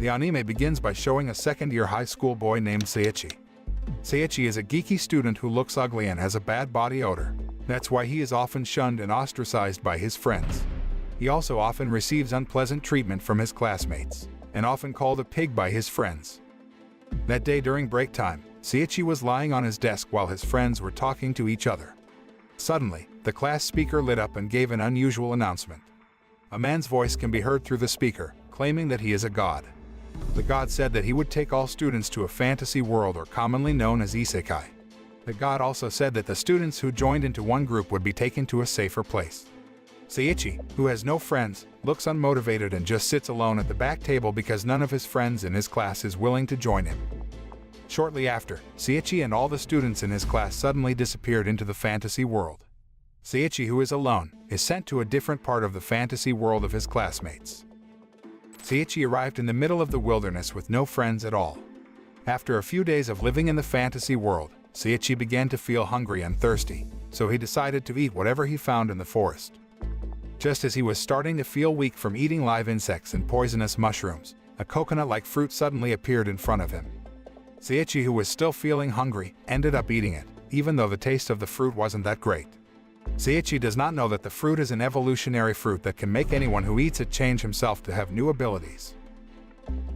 The anime begins by showing a second-year high school boy named Seiichi. Seiichi is a geeky student who looks ugly and has a bad body odor. That's why he is often shunned and ostracized by his friends. He also often receives unpleasant treatment from his classmates, and often called a pig by his friends. That day during break time, Seiichi was lying on his desk while his friends were talking to each other. Suddenly, the class speaker lit up and gave an unusual announcement. A man's voice can be heard through the speaker, claiming that he is a god. The god said that he would take all students to a fantasy world, or commonly known as Isekai. The god also said that the students who joined into one group would be taken to a safer place. Seiichi, who has no friends, looks unmotivated and just sits alone at the back table because none of his friends in his class is willing to join him. Shortly after, Seiichi and all the students in his class suddenly disappeared into the fantasy world. Seiichi, who is alone, is sent to a different part of the fantasy world of his classmates. Seiichi arrived in the middle of the wilderness with no friends at all. After a few days of living in the fantasy world, Seiichi began to feel hungry and thirsty, so he decided to eat whatever he found in the forest. Just as he was starting to feel weak from eating live insects and poisonous mushrooms, a coconut-like fruit suddenly appeared in front of him. Seiichi, who was still feeling hungry, ended up eating it, even though the taste of the fruit wasn't that great. Seiichi does not know that the fruit is an evolutionary fruit that can make anyone who eats it change himself to have new abilities.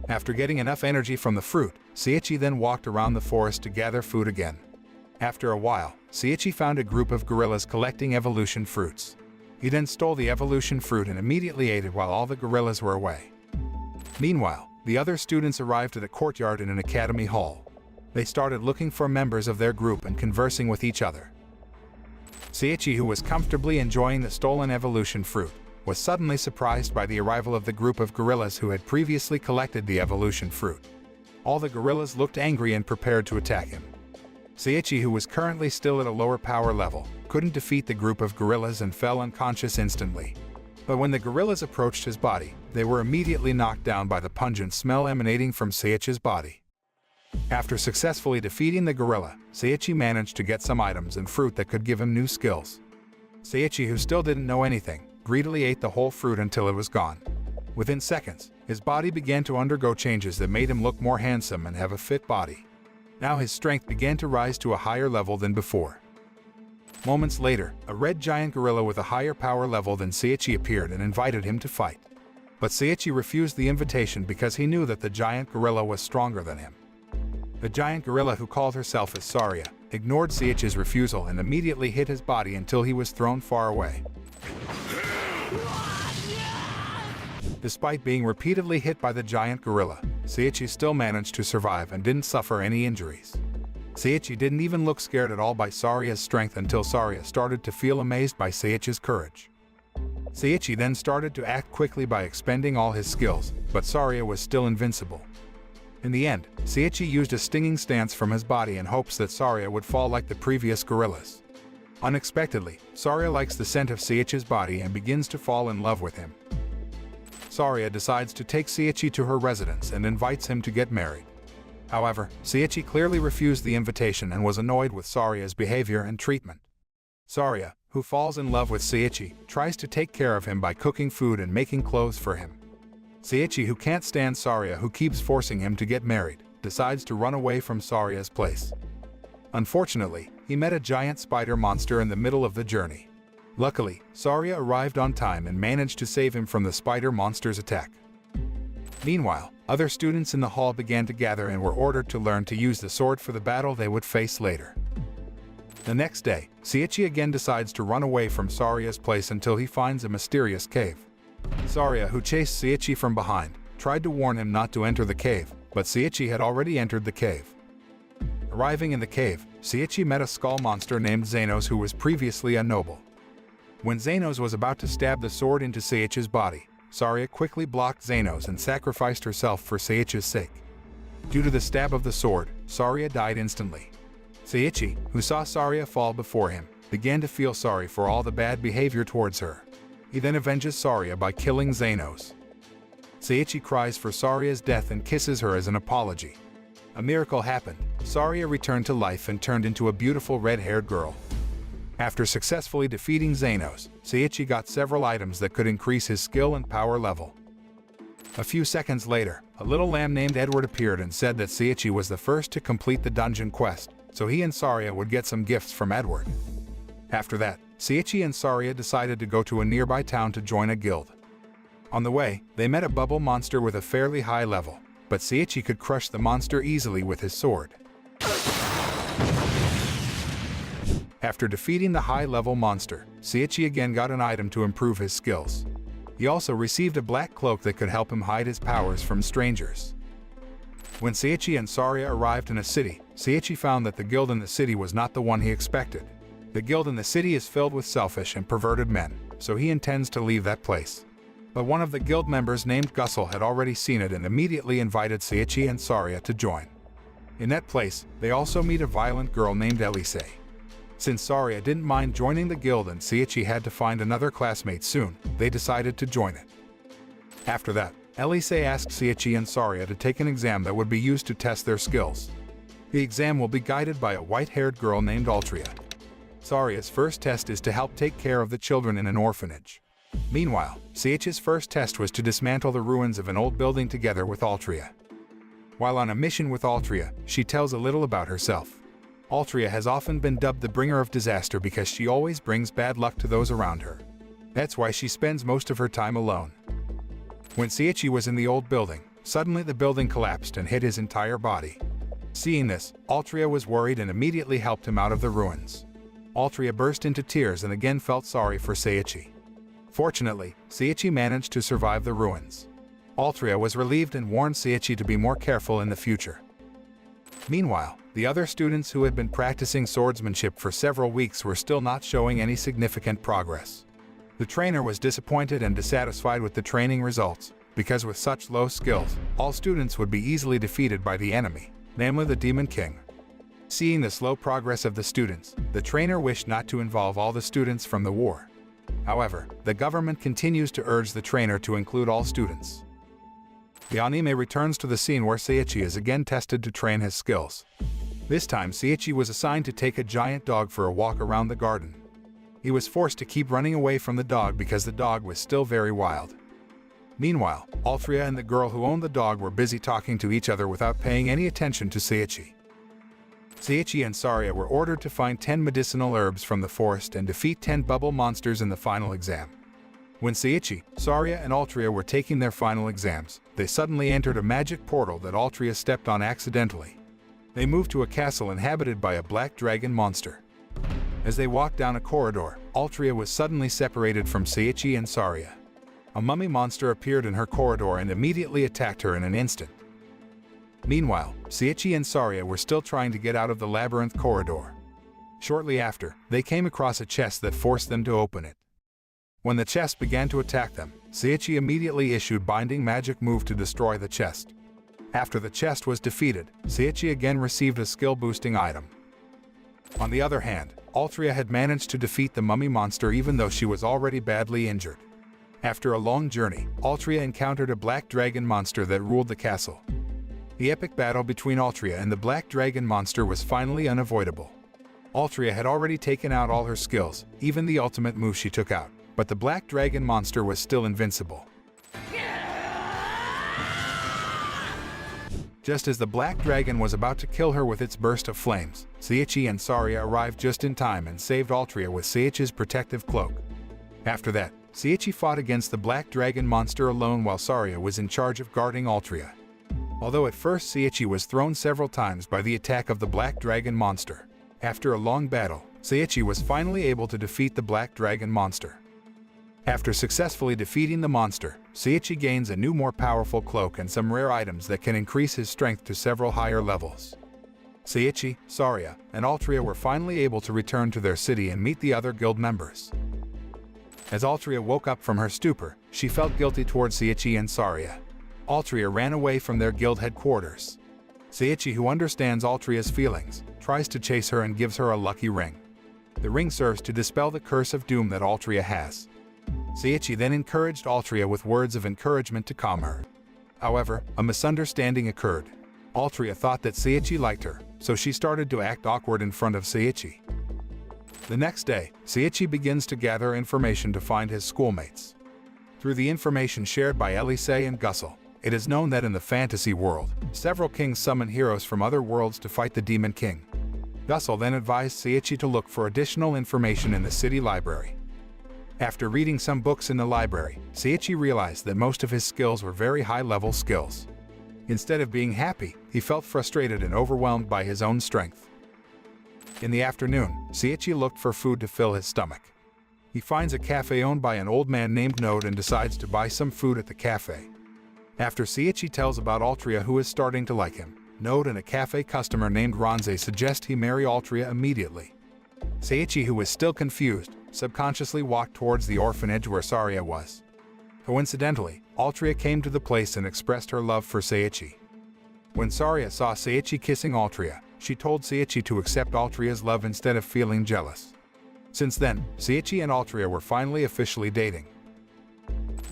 After getting enough energy from the fruit, Seiichi then walked around the forest to gather food again. After a while, Seiichi found a group of gorillas collecting evolution fruits. He then stole the evolution fruit and immediately ate it while all the gorillas were away. Meanwhile, the other students arrived at a courtyard in an academy hall. They started looking for members of their group and conversing with each other. Seiichi, who was comfortably enjoying the stolen evolution fruit, was suddenly surprised by the arrival of the group of gorillas who had previously collected the evolution fruit. All the gorillas looked angry and prepared to attack him. Seiichi, who was currently still at a lower power level, couldn't defeat the group of gorillas and fell unconscious instantly. But when the gorillas approached his body, they were immediately knocked down by the pungent smell emanating from Seiichi's body. After successfully defeating the gorilla, Seiichi managed to get some items and fruit that could give him new skills. Seiichi, who still didn't know anything, greedily ate the whole fruit until it was gone. Within seconds, his body began to undergo changes that made him look more handsome and have a fit body. Now his strength began to rise to a higher level than before. Moments later, a red giant gorilla with a higher power level than Seiichi appeared and invited him to fight. But Seiichi refused the invitation because he knew that the giant gorilla was stronger than him. The giant gorilla, who called herself as Saria, ignored Seiichi's refusal and immediately hit his body until he was thrown far away. Despite being repeatedly hit by the giant gorilla, Seiichi still managed to survive and didn't suffer any injuries. Seiichi didn't even look scared at all by Saria's strength until Saria started to feel amazed by Seiichi's courage. Seiichi then started to act quickly by expending all his skills, but Saria was still invincible. In the end, Seiichi used a stinging stance from his body in hopes that Saria would fall like the previous gorillas. Unexpectedly, Saria likes the scent of Seiichi's body and begins to fall in love with him. Saria decides to take Seiichi to her residence and invites him to get married. However, Seiichi clearly refused the invitation and was annoyed with Saria's behavior and treatment. Saria, who falls in love with Seiichi, tries to take care of him by cooking food and making clothes for him. Seiichi, who can't stand Saria, who keeps forcing him to get married, decides to run away from Saria's place. Unfortunately, he met a giant spider monster in the middle of the journey. Luckily, Saria arrived on time and managed to save him from the spider monster's attack. Meanwhile, other students in the hall began to gather and were ordered to learn to use the sword for the battle they would face later. The next day, Seiichi again decides to run away from Saria's place until he finds a mysterious cave. Saria, who chased Seiichi from behind, tried to warn him not to enter the cave, but Seiichi had already entered the cave. Arriving in the cave, Seiichi met a skull monster named Xenos, who was previously a noble. When Xenos was about to stab the sword into Seiichi's body, Saria quickly blocked Xenos and sacrificed herself for Seiichi's sake. Due to the stab of the sword, Saria died instantly. Seiichi, who saw Saria fall before him, began to feel sorry for all the bad behavior towards her. He then avenges Saria by killing Xenos. Seiichi cries for Saria's death and kisses her as an apology. A miracle happened. Saria returned to life and turned into a beautiful red-haired girl. After successfully defeating Xenos, Seiichi got several items that could increase his skill and power level. A few seconds later, a little lamb named Edward appeared and said that Seiichi was the first to complete the dungeon quest, so he and Saria would get some gifts from Edward. After that, Seiichi and Saria decided to go to a nearby town to join a guild. On the way, they met a bubble monster with a fairly high level, but Seiichi could crush the monster easily with his sword. After defeating the high-level monster, Seiichi again got an item to improve his skills. He also received a black cloak that could help him hide his powers from strangers. When Seiichi and Saria arrived in a city, Seiichi found that the guild in the city was not the one he expected. The guild in the city is filled with selfish and perverted men, so he intends to leave that place. But one of the guild members named Gussel had already seen it and immediately invited Seiichi and Saria to join. In that place, they also meet a violent girl named Elise. Since Saria didn't mind joining the guild and Seiichi had to find another classmate soon, they decided to join it. After that, Elise asked Seiichi and Saria to take an exam that would be used to test their skills. The exam will be guided by a white-haired girl named Altria. Saria's first test is to help take care of the children in an orphanage. Meanwhile, Seiichi's first test was to dismantle the ruins of an old building together with Altria. While on a mission with Altria, she tells a little about herself. Altria has often been dubbed the bringer of disaster because she always brings bad luck to those around her. That's why she spends most of her time alone. When Seiichi was in the old building, suddenly the building collapsed and hit his entire body. Seeing this, Altria was worried and immediately helped him out of the ruins. Altria burst into tears and again felt sorry for Seiichi. Fortunately, Seiichi managed to survive the ruins. Altria was relieved and warned Seiichi to be more careful in the future. Meanwhile, the other students who had been practicing swordsmanship for several weeks were still not showing any significant progress. The trainer was disappointed and dissatisfied with the training results, because with such low skills, all students would be easily defeated by the enemy, namely the Demon King. Seeing the slow progress of the students, the trainer wished not to involve all the students from the war. However, the government continues to urge the trainer to include all students. The anime returns to the scene where Seiichi is again tested to train his skills. This time, Seiichi was assigned to take a giant dog for a walk around the garden. He was forced to keep running away from the dog because the dog was still very wild. Meanwhile, Altria and the girl who owned the dog were busy talking to each other without paying any attention to Seiichi. Seiichi and Saria were ordered to find 10 medicinal herbs from the forest and defeat 10 bubble monsters in the final exam. When Seiichi, Saria, and Altria were taking their final exams, they suddenly entered a magic portal that Altria stepped on accidentally. They moved to a castle inhabited by a black dragon monster. As they walked down a corridor, Altria was suddenly separated from Seiichi and Saria. A mummy monster appeared in her corridor and immediately attacked her in an instant. Meanwhile, Seiichi and Saria were still trying to get out of the labyrinth corridor. Shortly after, they came across a chest that forced them to open it. When the chest began to attack them, Seiichi immediately issued Binding Magic move to destroy the chest. After the chest was defeated, Seiichi again received a skill-boosting item. On the other hand, Altria had managed to defeat the mummy monster even though she was already badly injured. After a long journey, Altria encountered a black dragon monster that ruled the castle. The epic battle between Altria and the black dragon monster was finally unavoidable. Altria had already taken out all her skills, even the ultimate move she took out, but the black dragon monster was still invincible. Just as the black dragon was about to kill her with its burst of flames, Seiichi and Saria arrived just in time and saved Altria with Seiichi's protective cloak. After that, Seiichi fought against the black dragon monster alone while Saria was in charge of guarding Altria. Although at first Seiichi was thrown several times by the attack of the black dragon monster, after a long battle, Seiichi was finally able to defeat the black dragon monster. After successfully defeating the monster, Seiichi gains a new more powerful cloak and some rare items that can increase his strength to several higher levels. Seiichi, Saria, and Altria were finally able to return to their city and meet the other guild members. As Altria woke up from her stupor, she felt guilty towards Seiichi and Saria. Altria ran away from their guild headquarters. Seiichi, who understands Altria's feelings, tries to chase her and gives her a lucky ring. The ring serves to dispel the curse of doom that Altria has. Seiichi then encouraged Altria with words of encouragement to calm her. However, a misunderstanding occurred. Altria thought that Seiichi liked her, so she started to act awkward in front of Seiichi. The next day, Seiichi begins to gather information to find his schoolmates. Through the information shared by Elise and Gussel, It is known that in the fantasy world, several kings summon heroes from other worlds to fight the Demon King. Gussel then advised Seiichi to look for additional information in the city library. After reading some books in the library, Seiichi realized that most of his skills were very high-level skills. Instead of being happy, he felt frustrated and overwhelmed by his own strength. In the afternoon, Seiichi looked for food to fill his stomach. He finds a cafe owned by an old man named Node and decides to buy some food at the cafe. After Seiichi tells about Altria, who is starting to like him, Node and a cafe customer named Ronze suggest he marry Altria immediately. Seiichi, who is still confused, subconsciously walked towards the orphanage where Saria was. Coincidentally, Altria came to the place and expressed her love for Seiichi. When Saria saw Seiichi kissing Altria, she told Seiichi to accept Altria's love instead of feeling jealous. Since then, Seiichi and Altria were finally officially dating.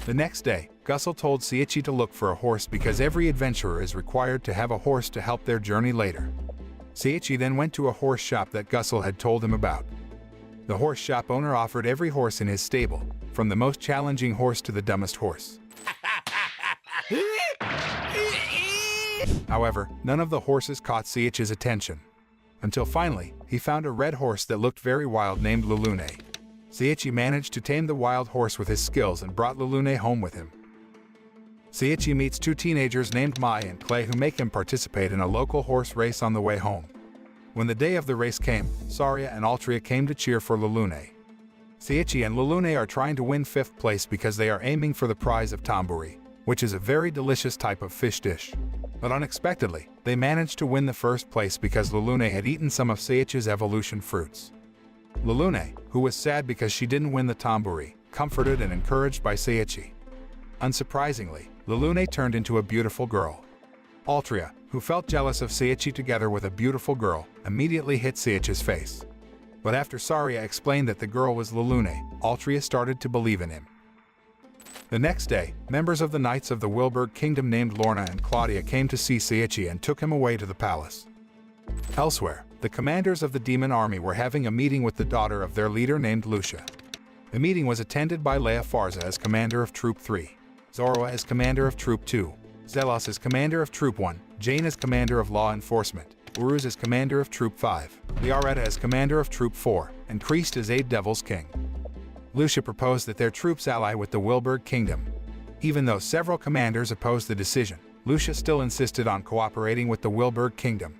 The next day, Gussel told Seiichi to look for a horse because every adventurer is required to have a horse to help their journey later. Seiichi then went to a horse shop that Gussel had told him about. The horse shop owner offered every horse in his stable, from the most challenging horse to the dumbest horse. However, none of the horses caught Seiichi's attention. Until finally, he found a red horse that looked very wild named Lulune. Seiichi managed to tame the wild horse with his skills and brought Lulune home with him. Seiichi meets two teenagers named Mai and Clay who make him participate in a local horse race on the way home. When the day of the race came, Saria and Altria came to cheer for Lulune. Seiichi and Lulune are trying to win 5th place because they are aiming for the prize of tamburi, which is a very delicious type of fish dish. But unexpectedly, they managed to win the 1st place because Lulune had eaten some of Seiichi's evolution fruits. Lulune, who was sad because she didn't win the tamburi, comforted and encouraged by Seiichi. Unsurprisingly, Lulune turned into a beautiful girl. Altria, who felt jealous of Seiichi together with a beautiful girl, immediately hit Seiichi's face. But after Saria explained that the girl was Lulune, Altria started to believe in him. The next day, members of the Knights of the Wilburg Kingdom named Lorna and Claudia came to see Seiichi and took him away to the palace. Elsewhere, the commanders of the demon army were having a meeting with the daughter of their leader named Lucia. The meeting was attended by Leia Farza as commander of Troop 3, Zorua as commander of Troop 2, Zelos as commander of Troop 1, Jane as commander of Law Enforcement, Uruz as commander of Troop 5, Liaretta as commander of Troop 4, and Kriest as 8 Devils King. Lucia proposed that their troops ally with the Wilburg Kingdom. Even though several commanders opposed the decision, Lucia still insisted on cooperating with the Wilburg Kingdom.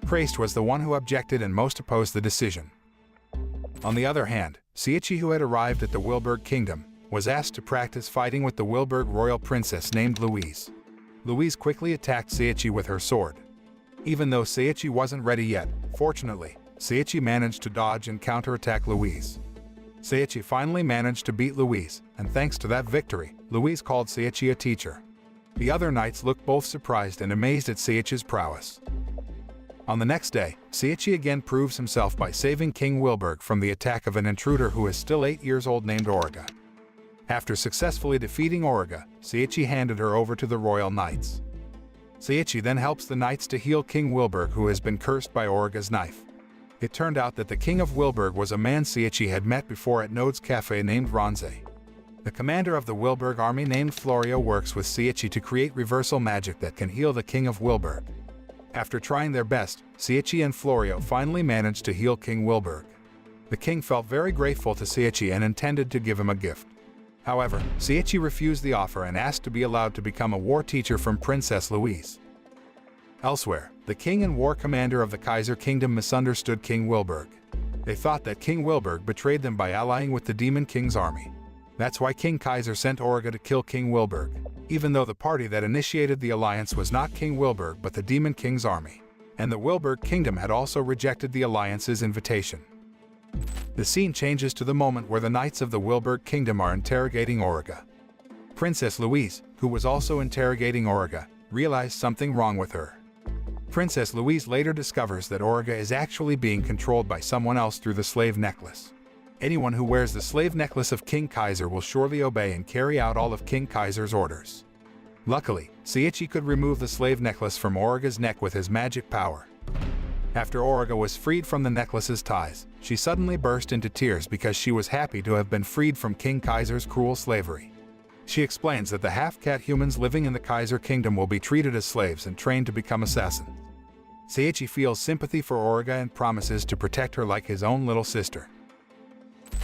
Kriest was the one who objected and most opposed the decision. On the other hand, Seiichi, who had arrived at the Wilburg Kingdom, was asked to practice fighting with the Wilburg royal princess named Louise. Louise quickly attacked Seiichi with her sword. Even though Seiichi wasn't ready yet, fortunately, Seiichi managed to dodge and counterattack Louise. Seiichi finally managed to beat Louise, and thanks to that victory, Louise called Seiichi a teacher. The other knights looked both surprised and amazed at Seiichi's prowess. On the next day, Seiichi again proves himself by saving King Wilburg from the attack of an intruder who is still 8 years old named Origa. After successfully defeating Origa, Seiichi handed her over to the royal knights. Seiichi then helps the knights to heal King Wilburg, who has been cursed by Origa's knife. It turned out that the king of Wilburg was a man Seiichi had met before at Node's cafe named Ronze. The commander of the Wilburg army named Florio works with Seiichi to create reversal magic that can heal the king of Wilburg. After trying their best, Seiichi and Florio finally managed to heal King Wilburg. The king felt very grateful to Seiichi and intended to give him a gift. However, Seiichi refused the offer and asked to be allowed to become a war teacher from Princess Louise. Elsewhere, the king and war commander of the Kaiser Kingdom misunderstood King Wilburg. They thought that King Wilburg betrayed them by allying with the Demon King's army. That's why King Kaiser sent Origa to kill King Wilburg, even though the party that initiated the alliance was not King Wilburg but the Demon King's army, and the Wilburg Kingdom had also rejected the alliance's invitation. The scene changes to the moment where the Knights of the Wilburg Kingdom are interrogating Origa. Princess Louise, who was also interrogating Origa, realized something wrong with her. Princess Louise later discovers that Origa is actually being controlled by someone else through the slave necklace. Anyone who wears the slave necklace of King Kaiser will surely obey and carry out all of King Kaiser's orders. Luckily, Seiichi could remove the slave necklace from Origa's neck with his magic power. After Origa was freed from the necklace's ties, she suddenly burst into tears because she was happy to have been freed from King Kaiser's cruel slavery. She explains that the half-cat humans living in the Kaiser Kingdom will be treated as slaves and trained to become assassins. Seiichi feels sympathy for Origa and promises to protect her like his own little sister.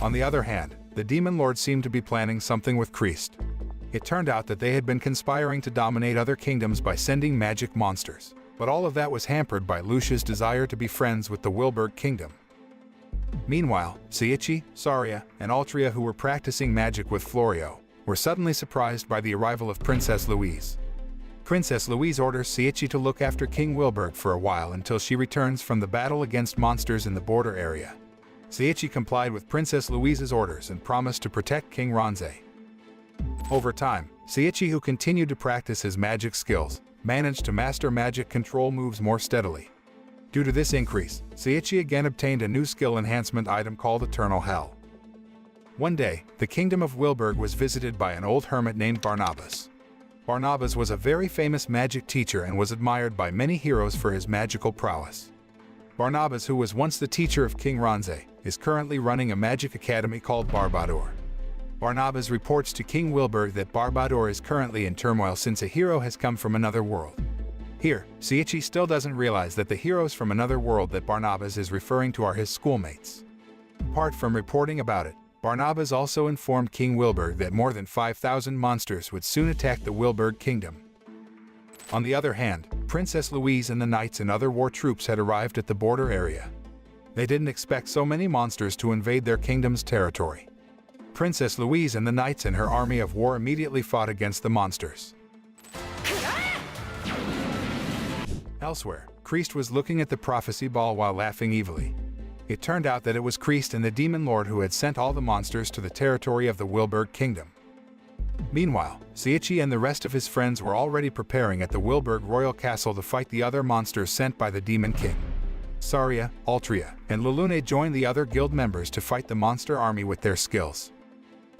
On the other hand, the Demon Lord seemed to be planning something with Christ. It turned out that they had been conspiring to dominate other kingdoms by sending magic monsters, but all of that was hampered by Lucia's desire to be friends with the Wilburg Kingdom. Meanwhile, Seiichi, Saria, and Altria, who were practicing magic with Florio, were suddenly surprised by the arrival of Princess Louise. Princess Louise orders Seiichi to look after King Wilburg for a while until she returns from the battle against monsters in the border area. Seiichi complied with Princess Louise's orders and promised to protect King Ranze. Over time, Seiichi, who continued to practice his magic skills, managed to master magic control moves more steadily. Due to this increase, Seiichi again obtained a new skill enhancement item called Eternal Hell. One day, the kingdom of Wilburg was visited by an old hermit named Barnabas. Barnabas was a very famous magic teacher and was admired by many heroes for his magical prowess. Barnabas, who was once the teacher of King Ranze, is currently running a magic academy called Barbador. Barnabas reports to King Wilburg that Barbador is currently in turmoil since a hero has come from another world. Here, Seiichi still doesn't realize that the heroes from another world that Barnabas is referring to are his schoolmates. Apart from reporting about it, Barnabas also informed King Wilburg that more than 5,000 monsters would soon attack the Wilburg Kingdom. On the other hand, Princess Louise and the knights and other war troops had arrived at the border area. They didn't expect so many monsters to invade their kingdom's territory. Princess Louise and the knights and her army of war immediately fought against the monsters. Elsewhere, Christ was looking at the prophecy ball while laughing evilly. It turned out that it was Christ and the Demon Lord who had sent all the monsters to the territory of the Wilburg Kingdom. Meanwhile, Seiichi and the rest of his friends were already preparing at the Wilburg Royal Castle to fight the other monsters sent by the Demon King. Saria, Altria, and Lulune joined the other guild members to fight the monster army with their skills.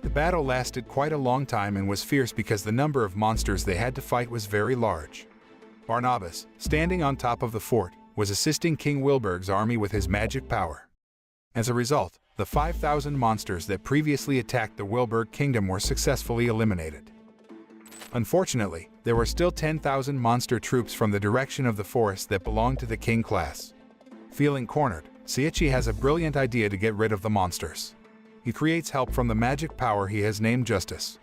The battle lasted quite a long time and was fierce because the number of monsters they had to fight was very large. Barnabas, standing on top of the fort, was assisting King Wilburg's army with his magic power. As a result, the 5,000 monsters that previously attacked the Wilburg Kingdom were successfully eliminated. Unfortunately, there were still 10,000 monster troops from the direction of the forest that belonged to the King class. Feeling cornered, Seiichi has a brilliant idea to get rid of the monsters. He creates help from the magic power he has named Justice.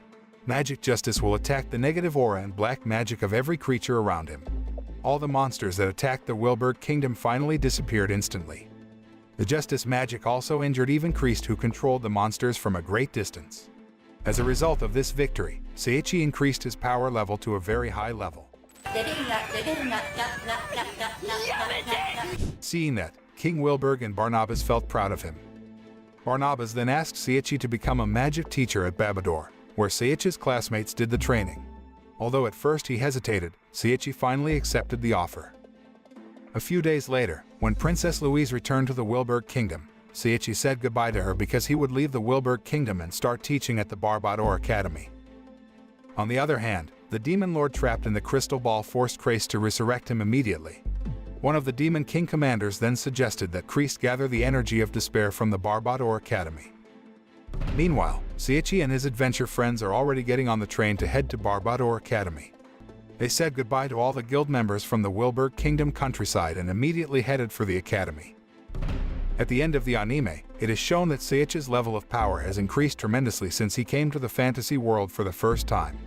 Magic Justice will attack the negative aura and black magic of every creature around him. All the monsters that attacked the Wilburg Kingdom finally disappeared instantly. The Justice magic also injured even Christ, who controlled the monsters from a great distance. As a result of this victory, Seiichi increased his power level to a very high level. Seeing that, King Wilburg and Barnabas felt proud of him. Barnabas then asked Seiichi to become a magic teacher at Barbador, where Seiichi's classmates did the training. Although at first he hesitated, Seiichi finally accepted the offer. A few days later, when Princess Louise returned to the Wilburg Kingdom, Seiichi said goodbye to her because he would leave the Wilburg Kingdom and start teaching at the Barbador Academy. On the other hand, the Demon Lord trapped in the crystal ball forced Christ to resurrect him immediately. One of the Demon King commanders then suggested that Christ gather the energy of despair from the Barbador Academy. Meanwhile, Seiichi and his adventure friends are already getting on the train to head to Barbador Academy. They said goodbye to all the guild members from the Wilburg Kingdom countryside and immediately headed for the academy. At the end of the anime, it is shown that Seiichi's level of power has increased tremendously since he came to the fantasy world for the first time.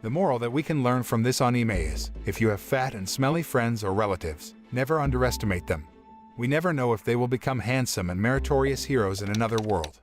The moral that we can learn from this anime is, if you have fat and smelly friends or relatives, never underestimate them. We never know if they will become handsome and meritorious heroes in another world.